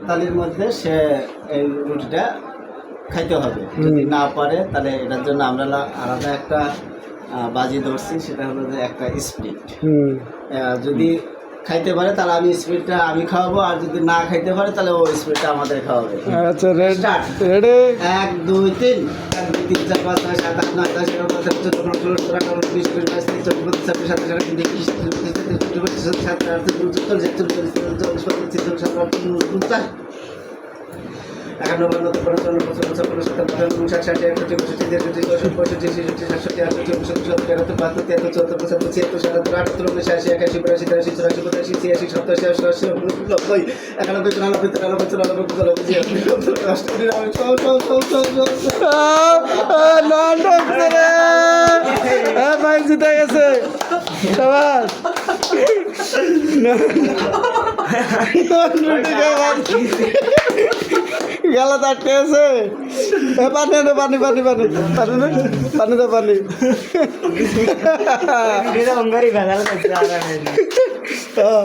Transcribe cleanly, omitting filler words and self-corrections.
তালির মধ্যে সে এই রুটিটা খাইতে হবে। যদি না পারে তাহলে এটার জন্য আমরা আলাদা একটা বাজি ধরছি, সেটা হলো যে একটা স্পিড। যদি খাইতে পারে তাহলে আমি স্পিডটা আমি খাওয়াবো, আর যদি না খাইতে পারে তাহলে ও স্পিডটা আমাদের খাওয়াবে। আচ্ছা রেডি 1 2 3 1 2 3 4 5 6 7 8 9 10 11 12 13 14 15 16 17 18 19 20 22 23 24 25 26 27 28 29 30 ভাই জিতে গেছে সবাই গেলা আটকে আছে। পানি পানি পানি পানি পানি পানি তো পানি